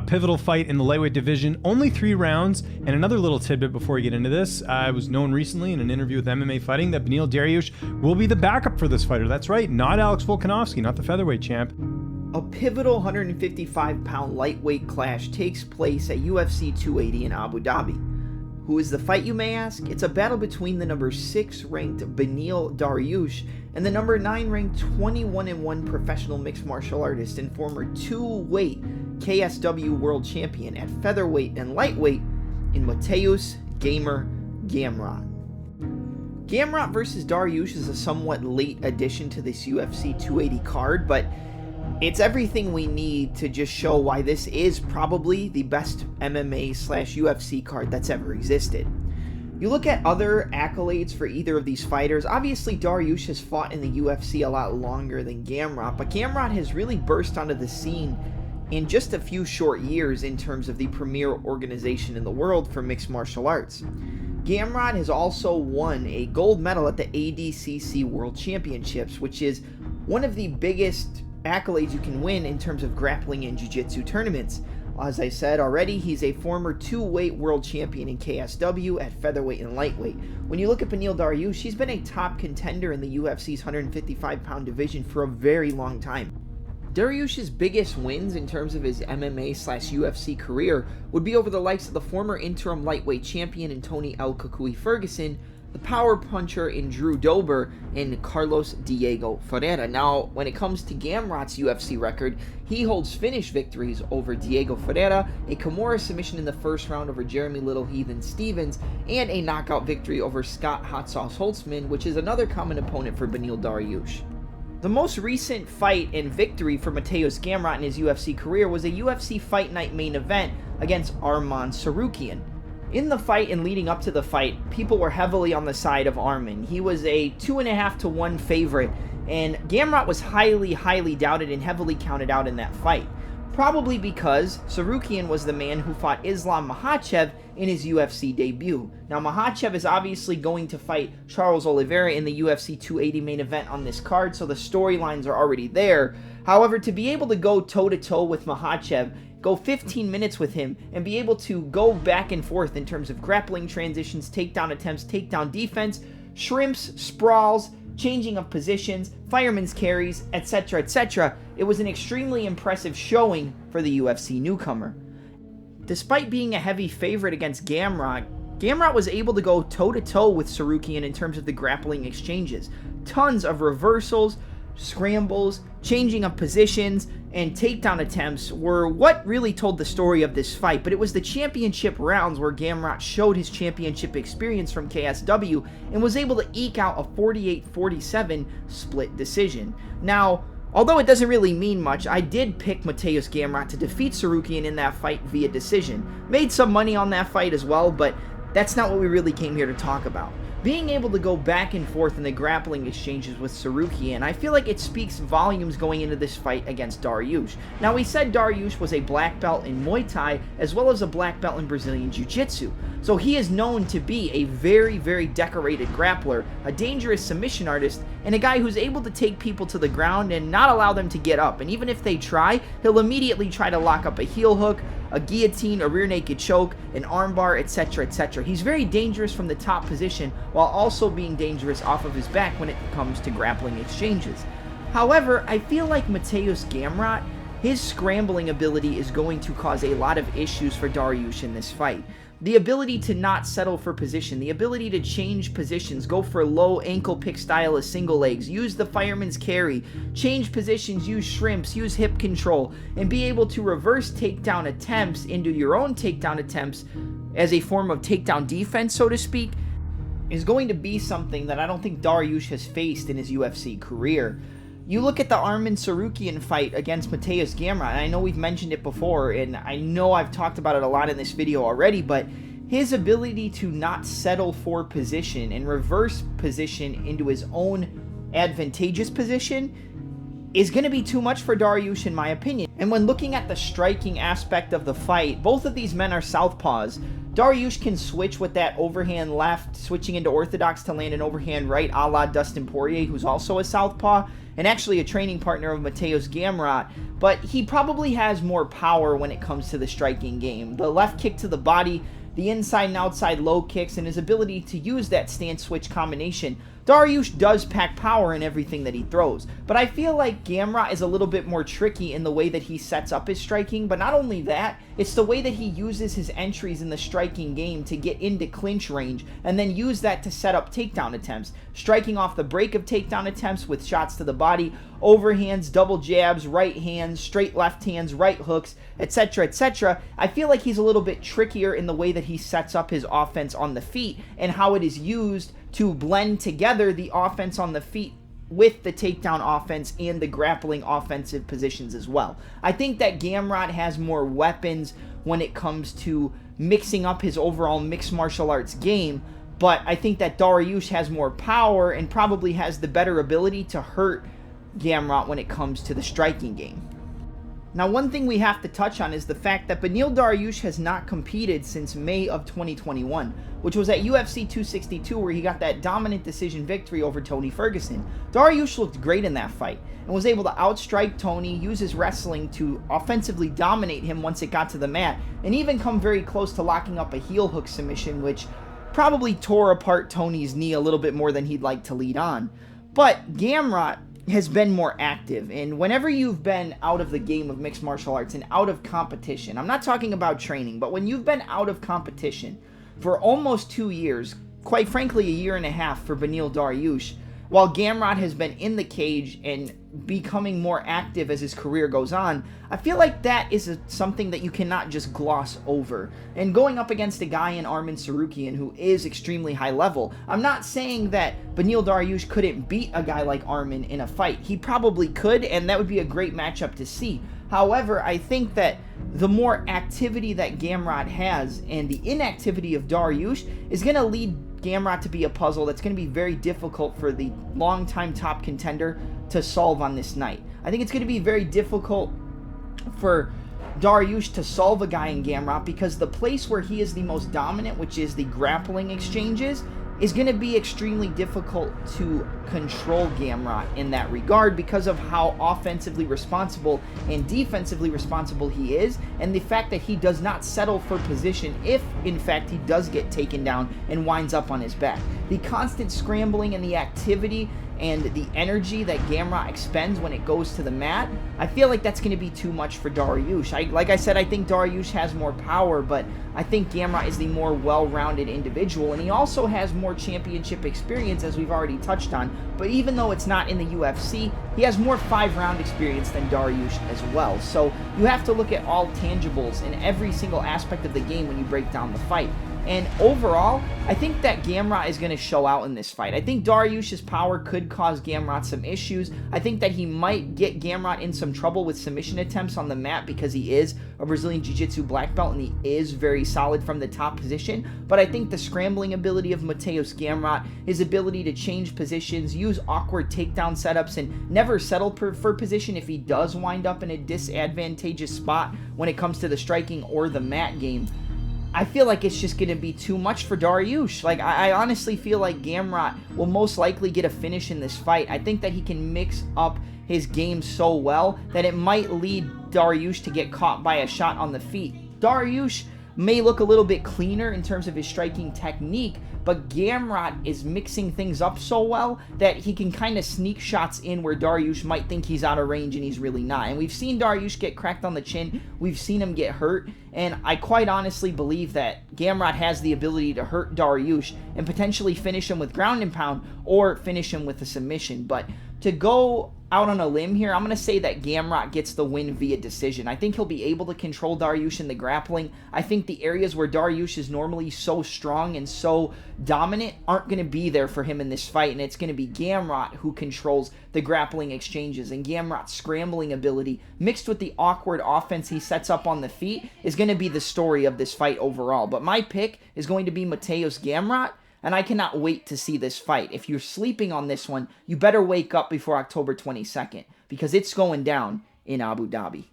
Pivotal fight in the lightweight division, only 3 rounds. And another little tidbit before we get into this, it was known recently in an interview with MMA Fighting that Beneil Dariush will be the backup for this fighter. That's right, not Alex Volkanovski, not the featherweight champ. A pivotal 155-pound lightweight clash takes place at UFC 280 in Abu Dhabi. Who is the fight, you may ask? It's a battle between the number 6 ranked Beneil Dariush and the number 9 ranked 21-1 professional mixed martial artist and former 2-weight KSW world champion at featherweight and lightweight in Mateusz Gamrot. Gamrot versus Dariush is a somewhat late addition to this UFC 280 card, but it's everything we need to just show why this is probably the best MMA/UFC card that's ever existed. You look at other accolades for either of these fighters, obviously Dariush has fought in the UFC a lot longer than Gamrot, but Gamrot has really burst onto the scene in just a few short years in terms of the premier organization in the world for mixed martial arts. Gamrot has also won a gold medal at the ADCC World Championships, which is one of the biggest accolades you can win in terms of grappling and jiu-jitsu tournaments. As I said already, he's a former 2-weight world champion in KSW at featherweight and lightweight. When you look at Beneil Dariush, he's been a top contender in the UFC's 155-pound division for a very long time. Dariush's biggest wins in terms of his MMA/UFC career would be over the likes of the former interim lightweight champion in Tony El Cucuy Ferguson, the power puncher in Drew Dober, and Carlos Diego Ferreira. Now, when it comes to Gamrot's UFC record, he holds finish victories over Diego Ferreira, a Kimura submission in the first round over Jeremy Little Heathen Stevens, and a knockout victory over Scott Hot Sauce Holtzman, which is another common opponent for Beneil Dariush. The most recent fight and victory for Mateusz Gamrot in his UFC career was a UFC Fight Night main event against Arman Tsarukian. In the fight and leading up to the fight, people were heavily on the side of Arman. He was a 2.5-to-1 favorite, and Gamrot was highly doubted and heavily counted out in that fight. Probably because Tsarukian was the man who fought Islam Makhachev in his UFC debut. Now, Makhachev is obviously going to fight Charles Oliveira in the UFC 280 main event on this card, so the storylines are already there. However, to be able to go toe-to-toe with Makhachev, go 15 minutes with him, and be able to go back and forth in terms of grappling transitions, takedown attempts, takedown defense, shrimps, sprawls, changing of positions, fireman's carries, etc., it was an extremely impressive showing for the UFC newcomer. Despite being a heavy favorite against Gamrot, Gamrot was able to go toe-to-toe with Tsarukian in terms of the grappling exchanges. Tons of reversals, scrambles, changing of positions, and takedown attempts were what really told the story of this fight, but it was the championship rounds where Gamrot showed his championship experience from KSW and was able to eke out a 48-47 split decision. Now, although it doesn't really mean much, I did pick Mateusz Gamrot to defeat Tsarukian in that fight via decision. Made some money on that fight as well, but that's not what we really came here to talk about. Being able to go back and forth in the grappling exchanges with Tsarukian, I feel like it speaks volumes going into this fight against Dariush. Now, we said Dariush was a black belt in Muay Thai as well as a black belt in Brazilian Jiu-Jitsu. So he is known to be a very decorated grappler, a dangerous submission artist, and a guy who's able to take people to the ground and not allow them to get up. And even if they try, he'll immediately try to lock up a heel hook, a guillotine, a rear naked choke, an armbar, etc. He's very dangerous from the top position while also being dangerous off of his back when it comes to grappling exchanges. However, I feel like Mateusz Gamrot, his scrambling ability is going to cause a lot of issues for Dariush in this fight. The ability to not settle for position, the ability to change positions, go for low ankle pick style of single legs, use the fireman's carry, change positions, use shrimps, use hip control, and be able to reverse takedown attempts into your own takedown attempts as a form of takedown defense, so to speak, is going to be something that I don't think Dariush has faced in his UFC career. You look at the Arman Tsarukian fight against Mateusz Gamrot, and I know we've mentioned it before, and I know I've talked about it a lot in this video already, but his ability to not settle for position and reverse position into his own advantageous position is going to be too much for Dariush, in my opinion. And when looking at the striking aspect of the fight, both of these men are southpaws. Dariush can switch with that overhand left, switching into orthodox to land an overhand right, a la Dustin Poirier, who's also a southpaw. and actually a training partner of Mateusz Gamrot, but he probably has more power when it comes to the striking game. The left kick to the body, the inside and outside low kicks, and his ability to use that stance switch combination. Dariush does pack power in everything that he throws, but I feel like Gamrot is a little bit more tricky in the way that he sets up his striking, but not only that, it's the way that he uses his entries in the striking game to get into clinch range and then use that to set up takedown attempts, striking off the break of takedown attempts with shots to the body, overhands, double jabs, right hands, straight left hands, right hooks, etc., etc. I feel like he's a little bit trickier in the way that he sets up his offense on the feet and how it is used to blend together the offense on the feet with the takedown offense and the grappling offensive positions as well. I think that Gamrot has more weapons when it comes to mixing up his overall mixed martial arts game, but I think that Dariush has more power and probably has the better ability to hurt Gamrot when it comes to the striking game. Now, one thing we have to touch on is the fact that Beneil Dariush has not competed since May of 2021, which was at UFC 262 where he got that dominant decision victory over Tony Ferguson. Dariush looked great in that fight and was able to outstrike Tony, use his wrestling to offensively dominate him once it got to the mat, and even come very close to locking up a heel hook submission, which probably tore apart Tony's knee a little bit more than he'd like to lead on. But Gamrot has been more active, and whenever you've been out of the game of mixed martial arts and out of competition, I'm not talking about training, but when you've been out of competition for almost 2 years, quite frankly a year and a half for Beneil Dariush, while Gamrot has been in the cage and becoming more active as his career goes on, I feel like that is something that you cannot just gloss over. And going up against a guy in Arman Tsarukian who is extremely high level, I'm not saying that Beneil Dariush couldn't beat a guy like Arman in a fight. He probably could, and that would be a great matchup to see. However, I think that the more activity that Gamrot has and the inactivity of Dariush is going to lead Gamrot to be a puzzle that's going to be very difficult for the longtime top contender to solve on this night. I think it's going to be very difficult for Dariush to solve a guy in Gamrot because the place where he is the most dominant, which is the grappling exchanges, is going to be extremely difficult to control Gamrot in that regard because of how offensively responsible and defensively responsible he is, and the fact that he does not settle for position if, in fact, he does get taken down and winds up on his back. The constant scrambling and the activity and the energy that Gamrot expends when it goes to the mat, I feel like that's going to be too much for Dariush. Like I said, I think Dariush has more power, but I think Gamrot is the more well-rounded individual, and he also has more championship experience, as we've already touched on. But even though it's not in the UFC, he has more 5-round experience than Dariush as well. So you have to look at all tangibles in every single aspect of the game when you break down the fight. And overall, I think that Gamrot is going to show out in this fight. I think Dariush's power could cause Gamrot some issues. I think that he might get Gamrot in some trouble with submission attempts on the mat because he is a Brazilian Jiu-Jitsu black belt and he is very solid from the top position. But I think the scrambling ability of Mateusz Gamrot, his ability to change positions, use awkward takedown setups, and never settle for position if he does wind up in a disadvantageous spot when it comes to the striking or the mat game, I feel like it's just going to be too much for Dariush. Like, I honestly feel like Gamrot will most likely get a finish in this fight. I think that he can mix up his game so well that it might lead Dariush to get caught by a shot on the feet. Dariush may look a little bit cleaner in terms of his striking technique, but Gamrot is mixing things up so well that he can kind of sneak shots in where Dariush might think he's out of range and he's really not. And we've seen Dariush get cracked on the chin, we've seen him get hurt, and I quite honestly believe that Gamrot has the ability to hurt Dariush and potentially finish him with ground and pound or finish him with a submission. But to go out on a limb here, I'm going to say that Gamrot gets the win via decision. I think he'll be able to control Dariush in the grappling. I think the areas where Dariush is normally so strong and so dominant aren't going to be there for him in this fight, and it's going to be Gamrot who controls the grappling exchanges, and Gamrot's scrambling ability mixed with the awkward offense he sets up on the feet is going to be the story of this fight overall. But my pick is going to be Mateusz Gamrot, and I cannot wait to see this fight. If you're sleeping on this one, you better wake up before October 22nd, because it's going down in Abu Dhabi.